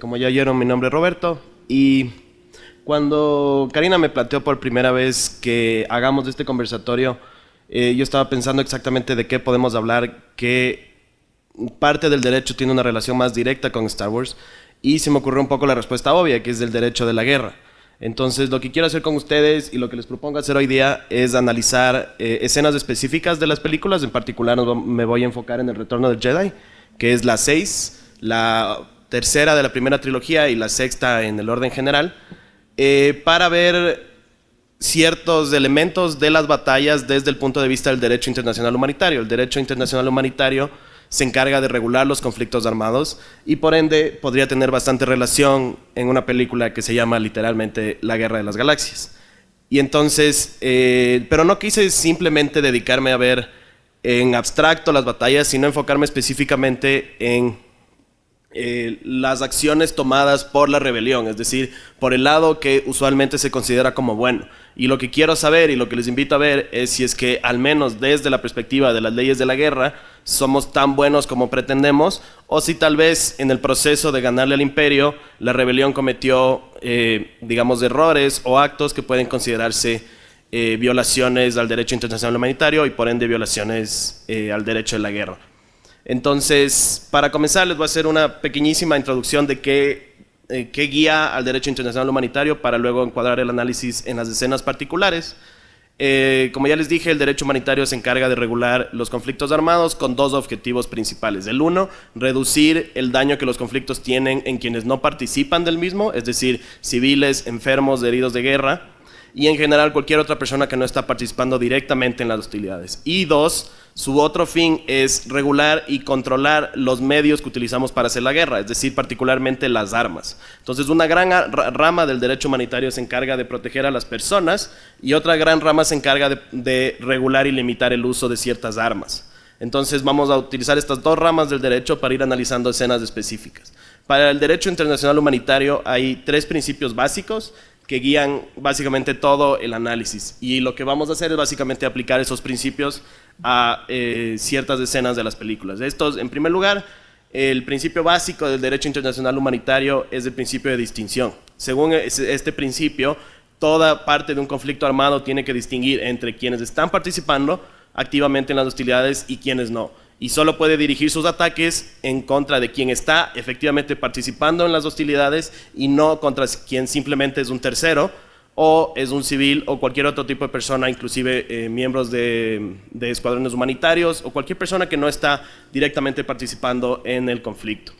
Como ya oyeron, mi nombre es Roberto y cuando Karina me planteó por primera vez que hagamos este conversatorio, yo estaba pensando exactamente de qué podemos hablar, qué parte del derecho tiene una relación más directa con Star Wars y se me ocurrió un poco la respuesta obvia, que es el derecho de la guerra. Entonces, lo que quiero hacer con ustedes y lo que les propongo hacer hoy día es analizar escenas específicas de las películas. En particular, me voy a enfocar en El Retorno del Jedi, que es la 6, la tercera de la primera trilogía y la sexta en el orden general, para ver ciertos elementos de las batallas desde el punto de vista del derecho internacional humanitario. El derecho internacional humanitario se encarga de regular los conflictos armados y por ende podría tener bastante relación en una película que se llama literalmente La Guerra de las Galaxias. Y entonces, pero no quise simplemente dedicarme a ver en abstracto las batallas, sino enfocarme específicamente en las acciones tomadas por la rebelión, es decir, por el lado que usualmente se considera como bueno. Y lo que quiero saber y lo que les invito a ver es si es que, al menos desde la perspectiva de las leyes de la guerra, somos tan buenos como pretendemos, o si tal vez en el proceso de ganarle al imperio, la rebelión cometió, digamos, errores o actos que pueden considerarse violaciones al derecho internacional humanitario y por ende violaciones al derecho de la guerra. Entonces, para comenzar, les voy a hacer una pequeñísima introducción de qué guía al derecho internacional humanitario para luego encuadrar el análisis en las escenas particulares. Como ya les dije, el derecho humanitario se encarga de regular los conflictos armados con dos objetivos principales. El uno, reducir el daño que los conflictos tienen en quienes no participan del mismo, es decir, civiles, enfermos, heridos de guerra, y en general cualquier otra persona que no está participando directamente en las hostilidades. Y dos, su otro fin es regular y controlar los medios que utilizamos para hacer la guerra, es decir, particularmente las armas. Entonces, una gran rama del derecho humanitario se encarga de proteger a las personas y otra gran rama se encarga de regular y limitar el uso de ciertas armas. Entonces, vamos a utilizar estas dos ramas del derecho para ir analizando escenas específicas. Para el derecho internacional humanitario hay tres principios básicos que guían básicamente todo el análisis. Y lo que vamos a hacer es básicamente aplicar esos principios a ciertas escenas de las películas. Estos, en primer lugar, el principio básico del derecho internacional humanitario es el principio de distinción. Según este principio, toda parte de un conflicto armado tiene que distinguir entre quienes están participando activamente en las hostilidades y quienes no. Y solo puede dirigir sus ataques en contra de quien está efectivamente participando en las hostilidades y no contra quien simplemente es un tercero o es un civil o cualquier otro tipo de persona, inclusive miembros de escuadrones humanitarios o cualquier persona que no está directamente participando en el conflicto.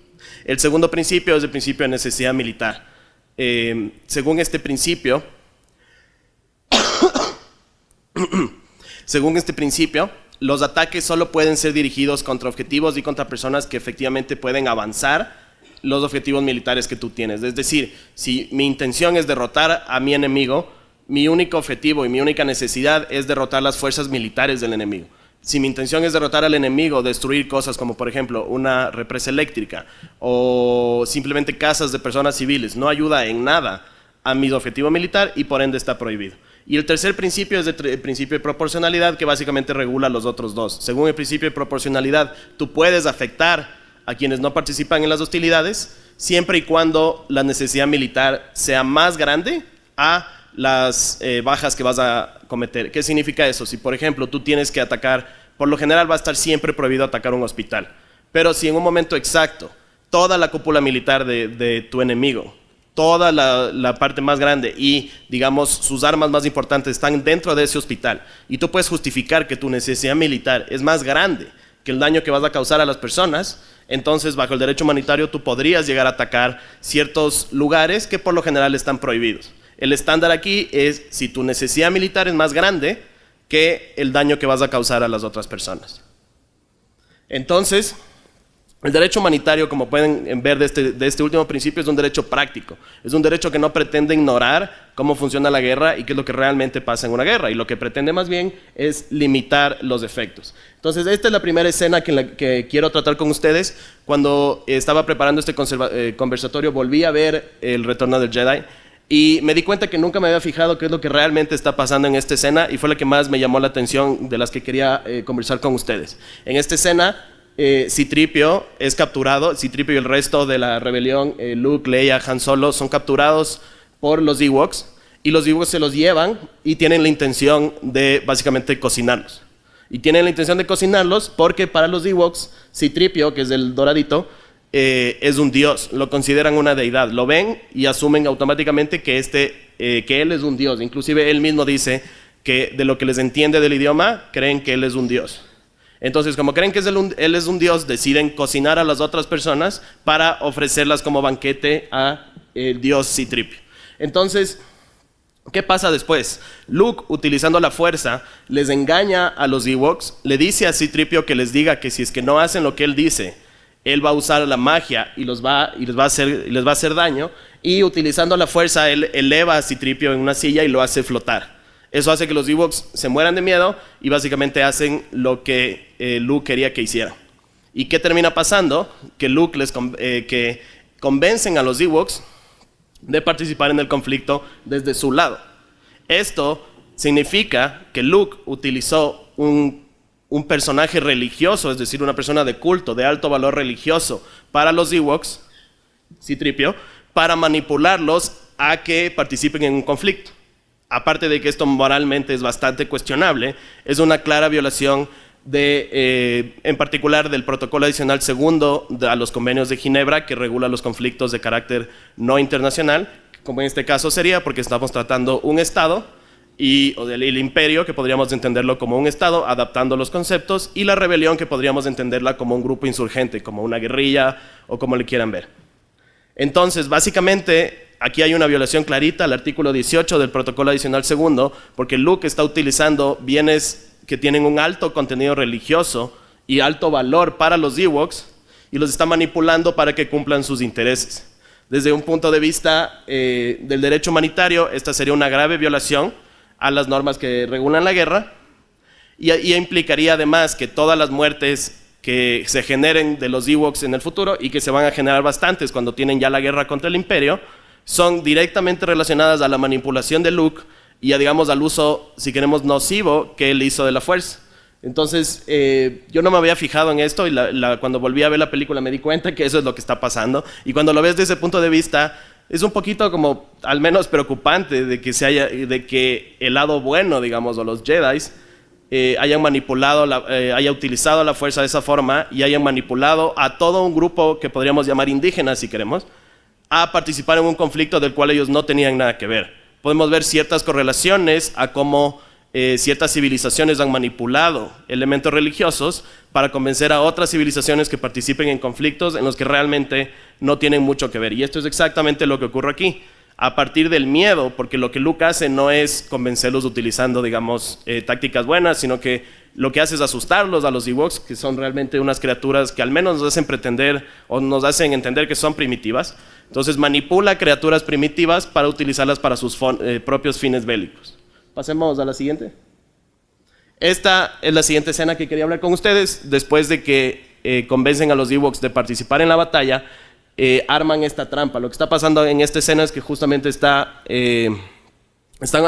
El segundo principio es el principio de necesidad militar. Según este principio, los ataques solo pueden ser dirigidos contra objetivos y contra personas que efectivamente pueden avanzar los objetivos militares que tú tienes. Es decir, si mi intención es derrotar a mi enemigo, mi único objetivo y mi única necesidad es derrotar las fuerzas militares del enemigo. Si mi intención es derrotar al enemigo, destruir cosas como por ejemplo una represa eléctrica o simplemente casas de personas civiles, no ayuda en nada a mi objetivo militar y por ende está prohibido. Y el tercer principio es el principio de proporcionalidad, que básicamente regula los otros dos. Según el principio de proporcionalidad, tú puedes afectar a quienes no participan en las hostilidades siempre y cuando la necesidad militar sea más grande a las bajas que vas a cometer. ¿Qué significa eso? Si por ejemplo tú tienes que atacar, por lo general va a estar siempre prohibido atacar un hospital, pero si en un momento exacto toda la cúpula militar de tu enemigo, toda la parte más grande y, digamos, sus armas más importantes están dentro de ese hospital y tú puedes justificar que tu necesidad militar es más grande que el daño que vas a causar a las personas, entonces bajo el derecho humanitario tú podrías llegar a atacar ciertos lugares que por lo general están prohibidos. El estándar aquí es si tu necesidad militar es más grande que el daño que vas a causar a las otras personas. Entonces, el derecho humanitario, como pueden ver de este último principio, es un derecho práctico. Es un derecho que no pretende ignorar cómo funciona la guerra y qué es lo que realmente pasa en una guerra. Y lo que pretende más bien es limitar los efectos. Entonces, esta es la primera escena que quiero tratar con ustedes. Cuando estaba preparando este conversatorio, volví a ver El Retorno del Jedi y me di cuenta que nunca me había fijado qué es lo que realmente está pasando en esta escena y fue la que más me llamó la atención de las que quería conversar con ustedes. En esta escena, Citripio es capturado, Citripio y el resto de la rebelión, Luke, Leia, Han Solo, son capturados por los Ewoks, y los Ewoks se los llevan y tienen la intención de básicamente cocinarlos. Y tienen la intención de cocinarlos porque para los Ewoks, Citripio, que es el doradito, es un dios, lo consideran una deidad, lo ven y asumen automáticamente que él es un dios. Inclusive él mismo dice que de lo que les entiende del idioma, creen que él es un dios. Entonces, como creen que él es un dios, deciden cocinar a las otras personas para ofrecerlas como banquete a el dios Citripio. Entonces, ¿qué pasa después? Luke, utilizando la fuerza, les engaña a los Ewoks, le dice a Citripio que les diga que si es que no hacen lo que él dice, él va a usar la magia y les va a hacer daño, y utilizando la fuerza, él eleva a Citripio en una silla y lo hace flotar. Eso hace que los Ewoks se mueran de miedo y básicamente hacen lo que Luke quería que hicieran. ¿Y qué termina pasando? Que Luke que convencen a los Ewoks de participar en el conflicto desde su lado. Esto significa que Luke utilizó un personaje religioso, es decir, una persona de culto, de alto valor religioso para los Ewoks, Citripio, para manipularlos a que participen en un conflicto. Aparte de que esto moralmente es bastante cuestionable, es una clara violación en particular del protocolo adicional segundo a los convenios de Ginebra, que regula los conflictos de carácter no internacional, como en este caso sería porque estamos tratando un Estado o el imperio, que podríamos entenderlo como un Estado, adaptando los conceptos, y la rebelión, que podríamos entenderla como un grupo insurgente, como una guerrilla o como le quieran ver. Entonces, básicamente, aquí hay una violación clarita al artículo 18 del protocolo adicional segundo, porque Luke está utilizando bienes que tienen un alto contenido religioso y alto valor para los Ewoks, y los está manipulando para que cumplan sus intereses. Desde un punto de vista del derecho humanitario, esta sería una grave violación a las normas que regulan la guerra, y implicaría además que todas las muertes que se generen de los Ewoks en el futuro, y que se van a generar bastantes cuando tienen ya la guerra contra el imperio, son directamente relacionadas a la manipulación de Luke y digamos al uso, si queremos, nocivo que él hizo de la fuerza. Entonces, yo no me había fijado en esto, y cuando volví a ver la película me di cuenta que eso es lo que está pasando, y cuando lo ves desde ese punto de vista, es un poquito como, al menos preocupante, de que el lado bueno, digamos, o los Jedis, hayan haya utilizado la fuerza de esa forma y hayan manipulado a todo un grupo que podríamos llamar indígenas, si queremos, a participar en un conflicto del cual ellos no tenían nada que ver. Podemos ver ciertas correlaciones a cómo ciertas civilizaciones han manipulado elementos religiosos para convencer a otras civilizaciones que participen en conflictos en los que realmente no tienen mucho que ver. Y esto es exactamente lo que ocurre aquí. A partir del miedo, porque lo que Luke hace no es convencerlos utilizando, digamos, tácticas buenas, sino que lo que hace es asustarlos a los Ewoks, que son realmente unas criaturas que al menos nos hacen pretender o nos hacen entender que son primitivas. Entonces manipula criaturas primitivas para utilizarlas para sus propios fines bélicos. Pasemos a la siguiente. Esta es la siguiente escena que quería hablar con ustedes. Después de que convencen a los Ewoks de participar en la batalla, arman esta trampa. Lo que está pasando en esta escena es que justamente están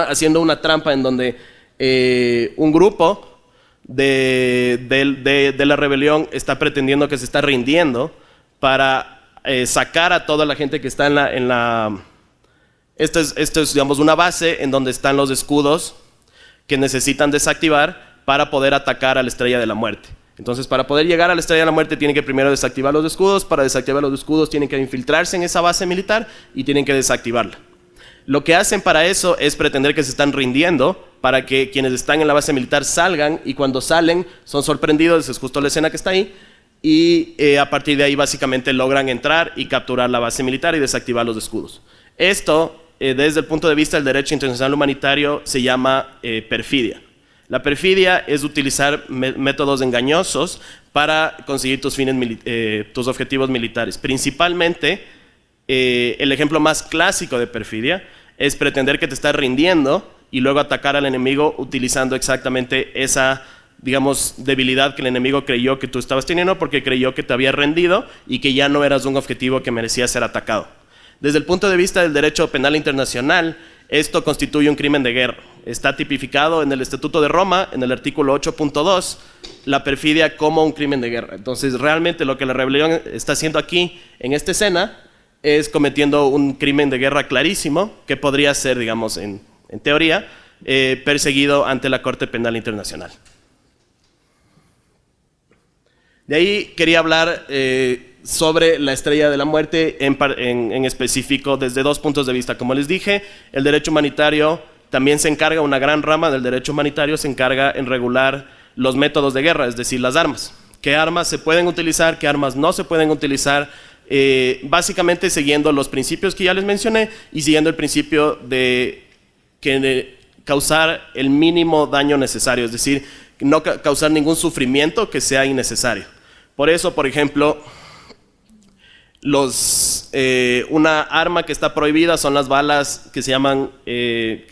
haciendo una trampa en donde un grupo de la rebelión está pretendiendo que se está rindiendo para sacar a toda la gente que está en la esto es, digamos, una base en donde están los escudos que necesitan desactivar para poder atacar a la Estrella de la Muerte. Entonces, para poder llegar a la Estrella de la Muerte tienen que primero desactivar los escudos. Para desactivar los escudos tienen que infiltrarse en esa base militar y tienen que desactivarla. Lo que hacen para eso es pretender que se están rindiendo para que quienes están en la base militar salgan, y cuando salen son sorprendidos, es justo la escena que está ahí, y a partir de ahí básicamente logran entrar y capturar la base militar y desactivar los escudos. Esto, desde el punto de vista del derecho internacional humanitario, se llama perfidia. La perfidia es utilizar métodos engañosos para conseguir tus objetivos militares. Principalmente, el ejemplo más clásico de perfidia es pretender que te estás rindiendo y luego atacar al enemigo utilizando exactamente esa, digamos, debilidad que el enemigo creyó que tú estabas teniendo porque creyó que te había rendido y que ya no eras un objetivo que merecía ser atacado. Desde el punto de vista del derecho penal internacional, esto constituye un crimen de guerra. está tipificado en el Estatuto de Roma, en el artículo 8.2, la perfidia como un crimen de guerra. Entonces, realmente lo que la rebelión está haciendo aquí, en esta escena, es cometiendo un crimen de guerra clarísimo, que podría ser, digamos, en teoría, perseguido ante la Corte Penal Internacional. De ahí quería hablar sobre la Estrella de la Muerte en específico desde dos puntos de vista. Como les dije, el derecho humanitario también se encarga, una gran rama del derecho humanitario se encarga en regular los métodos de guerra, es decir, las armas. ¿Qué armas se pueden utilizar? ¿Qué armas no se pueden utilizar? Básicamente siguiendo los principios que ya les mencioné y siguiendo el principio de causar el mínimo daño necesario, es decir, no causar ningún sufrimiento que sea innecesario. Por eso, por ejemplo, una arma que está prohibida son las balas que se llaman, que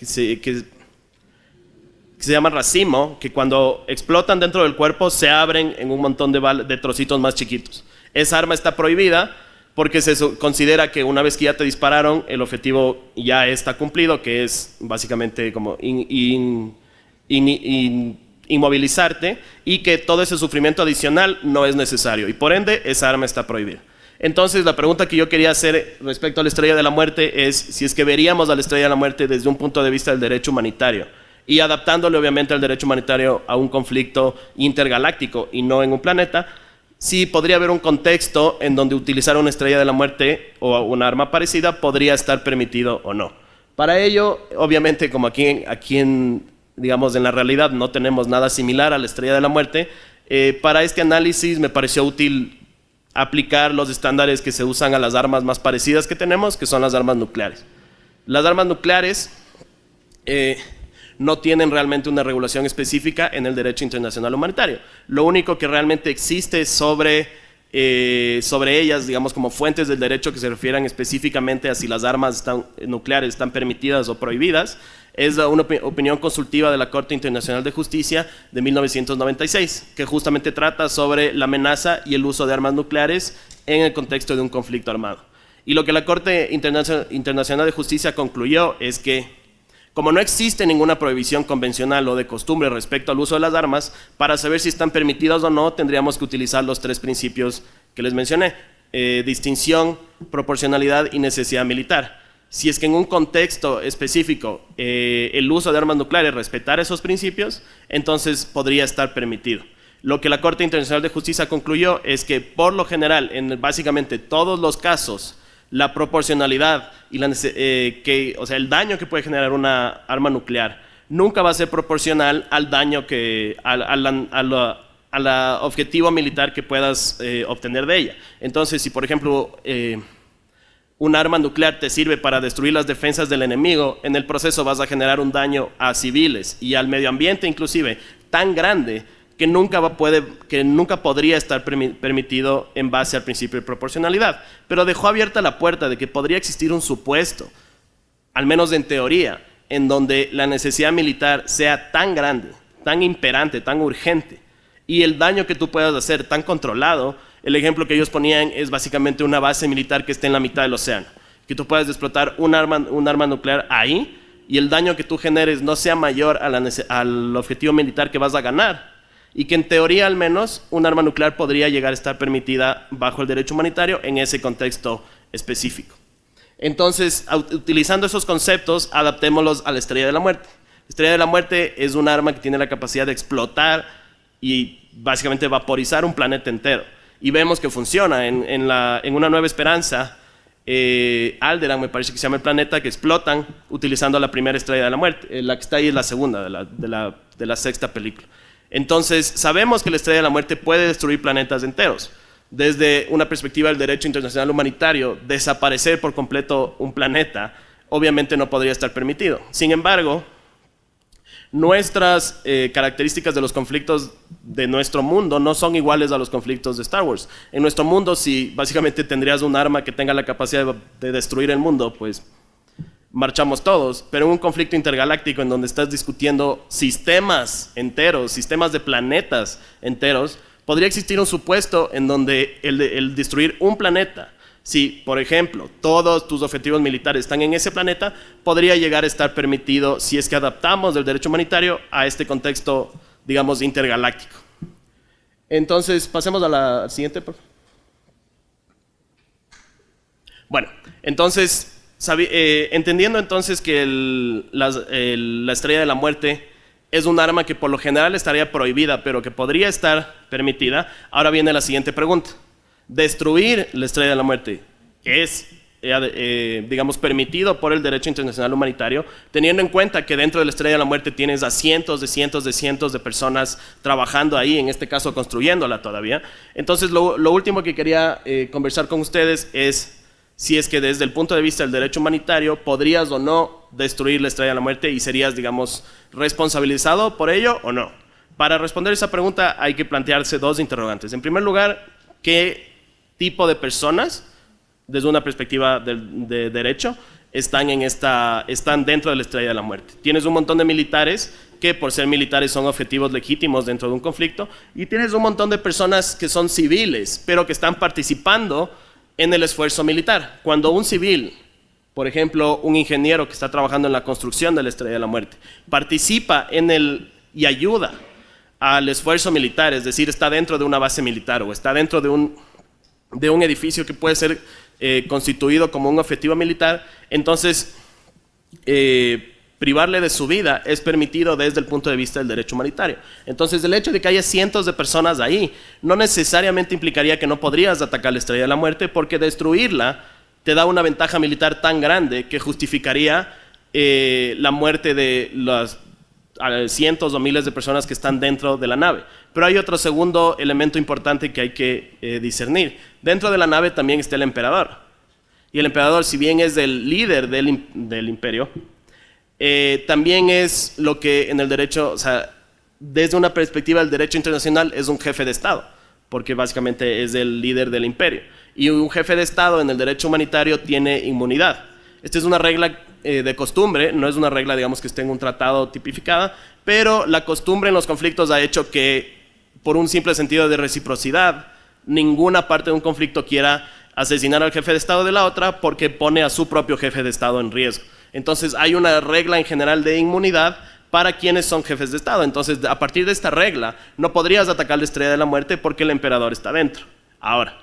se llaman racimo, que cuando explotan dentro del cuerpo se abren en un montón de trocitos más chiquitos. Esa arma está prohibida porque se considera que una vez que ya te dispararon, el objetivo ya está cumplido, que es básicamente como inmovilizarte, y que todo ese sufrimiento adicional no es necesario, y por ende esa arma está prohibida. Entonces la pregunta que yo quería hacer respecto a la Estrella de la Muerte es si es que veríamos a la Estrella de la Muerte desde un punto de vista del derecho humanitario, y adaptándole obviamente al derecho humanitario a un conflicto intergaláctico y no en un planeta, si podría haber un contexto en donde utilizar una Estrella de la Muerte o una arma parecida podría estar permitido o no. Para ello, obviamente, como aquí digamos, en la realidad no tenemos nada similar a la Estrella de la Muerte, para este análisis me pareció útil aplicar los estándares que se usan a las armas más parecidas que tenemos, que son las armas nucleares. Las armas nucleares no tienen realmente una regulación específica en el derecho internacional humanitario. Lo único que realmente existe sobre ellas, digamos, como fuentes del derecho que se refieran específicamente a si las armas nucleares están permitidas o prohibidas, es una opinión consultiva de la Corte Internacional de Justicia de 1996, que justamente trata sobre la amenaza y el uso de armas nucleares en el contexto de un conflicto armado. Y lo que la Corte Internacional de Justicia concluyó es que, como no existe ninguna prohibición convencional o de costumbre respecto al uso de las armas, para saber si están permitidas o no, tendríamos que utilizar los tres principios que les mencioné: distinción, proporcionalidad y necesidad militar. Si es que en un contexto específico el uso de armas nucleares respetara esos principios, entonces podría estar permitido. Lo que la Corte Internacional de Justicia concluyó es que, por lo general, en básicamente todos los casos, la proporcionalidad y o sea, el daño que puede generar una arma nuclear nunca va a ser proporcional al daño al objetivo militar que puedas obtener de ella. Entonces, si por ejemplo un arma nuclear te sirve para destruir las defensas del enemigo, en el proceso vas a generar un daño a civiles y al medio ambiente inclusive tan grande que nunca podría estar permitido en base al principio de proporcionalidad. Pero dejó abierta la puerta de que podría existir un supuesto, al menos en teoría, en donde la necesidad militar sea tan grande, tan imperante, tan urgente, y el daño que tú puedas hacer tan controlado. El ejemplo que ellos ponían es básicamente una base militar que esté en la mitad del océano, que tú puedas explotar un arma nuclear ahí y el daño que tú generes no sea mayor al objetivo militar que vas a ganar, y que en teoría al menos un arma nuclear podría llegar a estar permitida bajo el derecho humanitario en ese contexto específico. Entonces, utilizando esos conceptos, adaptémoslos a la Estrella de la Muerte. La Estrella de la Muerte es un arma que tiene la capacidad de explotar y básicamente vaporizar un planeta entero. Y vemos que funciona. En Una Nueva Esperanza, Alderaan, me parece que se llama el planeta, que explotan utilizando la primera Estrella de la Muerte. La que está ahí es la segunda de la sexta película. Entonces, sabemos que la Estrella de la Muerte puede destruir planetas enteros. Desde una perspectiva del derecho internacional humanitario, desaparecer por completo un planeta obviamente no podría estar permitido. Sin embargo, nuestras características de los conflictos de nuestro mundo no son iguales a los conflictos de Star Wars. En nuestro mundo, si básicamente tendrías un arma que tenga la capacidad de destruir el mundo, pues marchamos todos. Pero en un conflicto intergaláctico en donde estás discutiendo sistemas enteros, sistemas de planetas enteros, podría existir un supuesto en donde el destruir un planeta Si, por ejemplo, todos tus objetivos militares están en ese planeta, podría llegar a estar permitido si es que adaptamos el derecho humanitario a este contexto, digamos, intergaláctico. Entonces, pasemos a la siguiente, por favor. Bueno, entonces, entendiendo entonces que la estrella de la muerte es un arma que por lo general estaría prohibida, pero que podría estar permitida, ahora viene la siguiente pregunta. Destruir la estrella de la muerte es, digamos, permitido por el derecho internacional humanitario, teniendo en cuenta que dentro de la estrella de la muerte tienes a cientos de personas trabajando ahí, en este caso construyéndola todavía. Entonces, lo último que quería conversar con ustedes es si es que desde el punto de vista del derecho humanitario podrías o no destruir la estrella de la muerte y serías, digamos, responsabilizado por ello o no. Para responder esa pregunta hay que plantearse dos interrogantes. En primer lugar, ¿qué tipo de personas, desde una perspectiva de derecho, están dentro de la estrella de la muerte? Tienes un montón de militares que por ser militares son objetivos legítimos dentro de un conflicto, y tienes un montón de personas que son civiles, pero que están participando en el esfuerzo militar. Cuando un civil, por ejemplo, un ingeniero que está trabajando en la construcción de la estrella de la muerte, participa y ayuda al esfuerzo militar, es decir, está dentro de una base militar o está dentro de un edificio que puede ser constituido como un objetivo militar, entonces privarle de su vida es permitido desde el punto de vista del derecho humanitario. Entonces, el hecho de que haya cientos de personas ahí no necesariamente implicaría que no podrías atacar la estrella de la muerte, porque destruirla te da una ventaja militar tan grande que justificaría la muerte de las cientos o miles de personas que están dentro de la nave. Pero hay otro segundo elemento importante que hay que discernir. Dentro de la nave también está el emperador. Y el emperador, si bien es el líder del imperio, también es lo que en el derecho, o sea, desde una perspectiva del derecho internacional, es un jefe de Estado, porque básicamente es el líder del imperio. Y un jefe de Estado en el derecho humanitario tiene inmunidad. Esta es una regla de costumbre, no es una regla, digamos, que esté en un tratado tipificada, pero la costumbre en los conflictos ha hecho que, por un simple sentido de reciprocidad, ninguna parte de un conflicto quiera asesinar al jefe de Estado de la otra, porque pone a su propio jefe de Estado en riesgo. Entonces, hay una regla en general de inmunidad para quienes son jefes de Estado. Entonces, a partir de esta regla, no podrías atacar la estrella de la muerte porque el emperador está dentro. Ahora,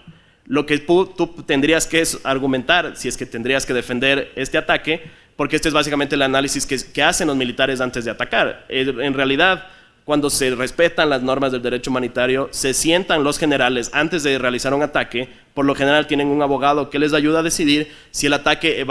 lo que tú tendrías que argumentar, si es que tendrías que defender este ataque, porque este es básicamente el análisis que hacen los militares antes de atacar. En realidad, cuando se respetan las normas del derecho humanitario, se sientan los generales antes de realizar un ataque. Por lo general tienen un abogado que les ayuda a decidir si el ataque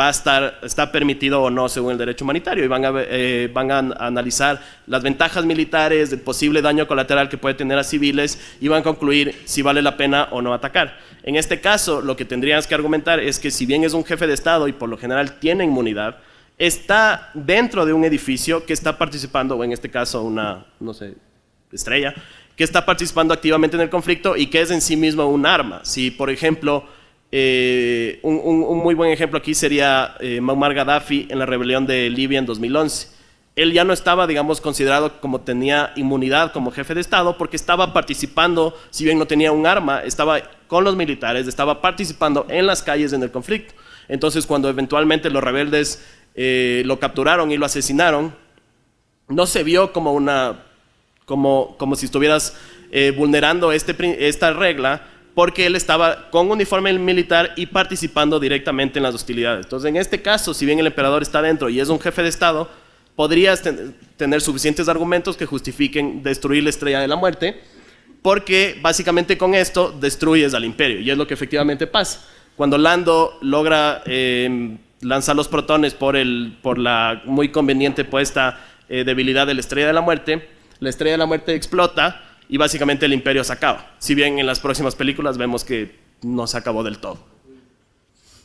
está permitido o no según el derecho humanitario, y van a analizar las ventajas militares, el posible daño colateral que puede tener a civiles, y van a concluir si vale la pena o no atacar. En este caso, lo que tendrías que argumentar es que, si bien es un jefe de Estado y por lo general tiene inmunidad, está dentro de un edificio que está participando, o en este caso una, no sé, estrella, que está participando activamente en el conflicto y que es en sí mismo un arma. Si, por ejemplo, un muy buen ejemplo aquí sería Muammar Gaddafi en la rebelión de Libia en 2011. Él ya no estaba, digamos, considerado como tenía inmunidad como jefe de Estado, porque estaba participando, si bien no tenía un arma, estaba con los militares, estaba participando en las calles en el conflicto. Entonces, cuando eventualmente los rebeldes lo capturaron y lo asesinaron, no se vio como si estuvieras vulnerando esta regla, porque él estaba con uniforme militar y participando directamente en las hostilidades. Entonces, en este caso, si bien el emperador está dentro y es un jefe de Estado, podrías tener suficientes argumentos que justifiquen destruir la estrella de la muerte, porque básicamente con esto destruyes al imperio, y es lo que efectivamente pasa. Cuando Lando logra lanzar los protones por la muy conveniente puesta debilidad de la estrella de la muerte explota y básicamente el imperio se acaba. Si bien en las próximas películas vemos que no se acabó del todo.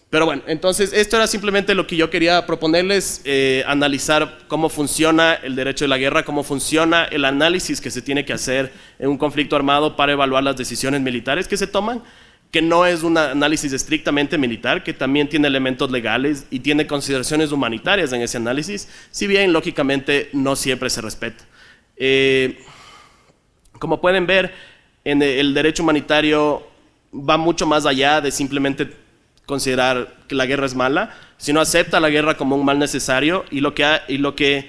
Pero bueno, entonces esto era simplemente lo que yo quería proponerles, analizar cómo funciona el derecho de la guerra, cómo funciona el análisis que se tiene que hacer en un conflicto armado para evaluar las decisiones militares que se toman, que no es un análisis estrictamente militar, que también tiene elementos legales y tiene consideraciones humanitarias en ese análisis, si bien lógicamente no siempre se respeta. Como pueden ver, en el derecho humanitario va mucho más allá de simplemente considerar que la guerra es mala, sino acepta la guerra como un mal necesario y lo que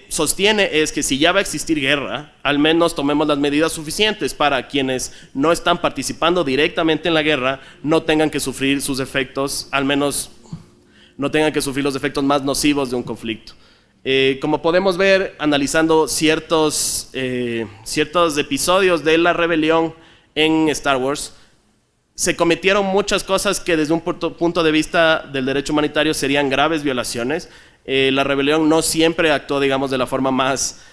sostiene es que si ya va a existir guerra, al menos tomemos las medidas suficientes para quienes no están participando directamente en la guerra no tengan que sufrir sus efectos, al menos no tengan que sufrir los efectos más nocivos de un conflicto. Como podemos ver, analizando ciertos episodios de la rebelión en Star Wars, se cometieron muchas cosas que desde un punto de vista del derecho humanitario serían graves violaciones. La rebelión no siempre actuó, digamos, de la forma más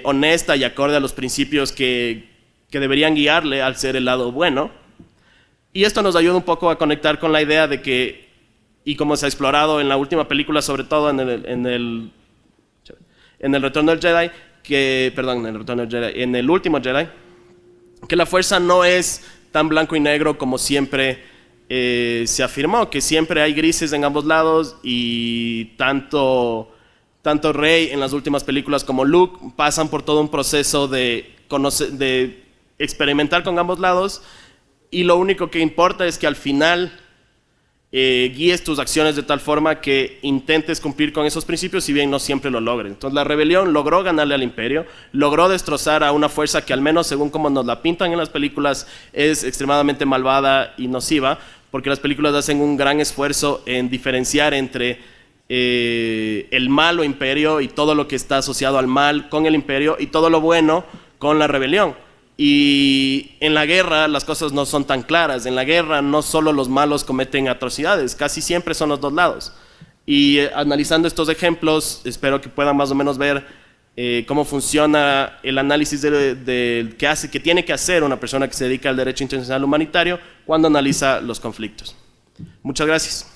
honesta y acorde a los principios que deberían guiarle al ser el lado bueno. Y esto nos ayuda un poco a conectar con la idea de que, y como se ha explorado en la última película, sobre todo en el Retorno del Jedi, en el último Jedi, que la fuerza no es tan blanco y negro como siempre se afirmó, que siempre hay grises en ambos lados y tanto Rey en las últimas películas como Luke pasan por todo un proceso de experimentar con ambos lados y lo único que importa es que al final guíes tus acciones de tal forma que intentes cumplir con esos principios, si bien no siempre lo logres. Entonces la rebelión logró ganarle al imperio, logró destrozar a una fuerza que al menos según como nos la pintan en las películas es extremadamente malvada y nociva, porque las películas hacen un gran esfuerzo en diferenciar entre el malo imperio y todo lo que está asociado al mal con el imperio y todo lo bueno con la rebelión. Y en la guerra las cosas no son tan claras. En la guerra no solo los malos cometen atrocidades, casi siempre son los dos lados. Y analizando estos ejemplos, espero que puedan más o menos ver cómo funciona el análisis que tiene que hacer una persona que se dedica al derecho internacional humanitario cuando analiza los conflictos. Muchas gracias.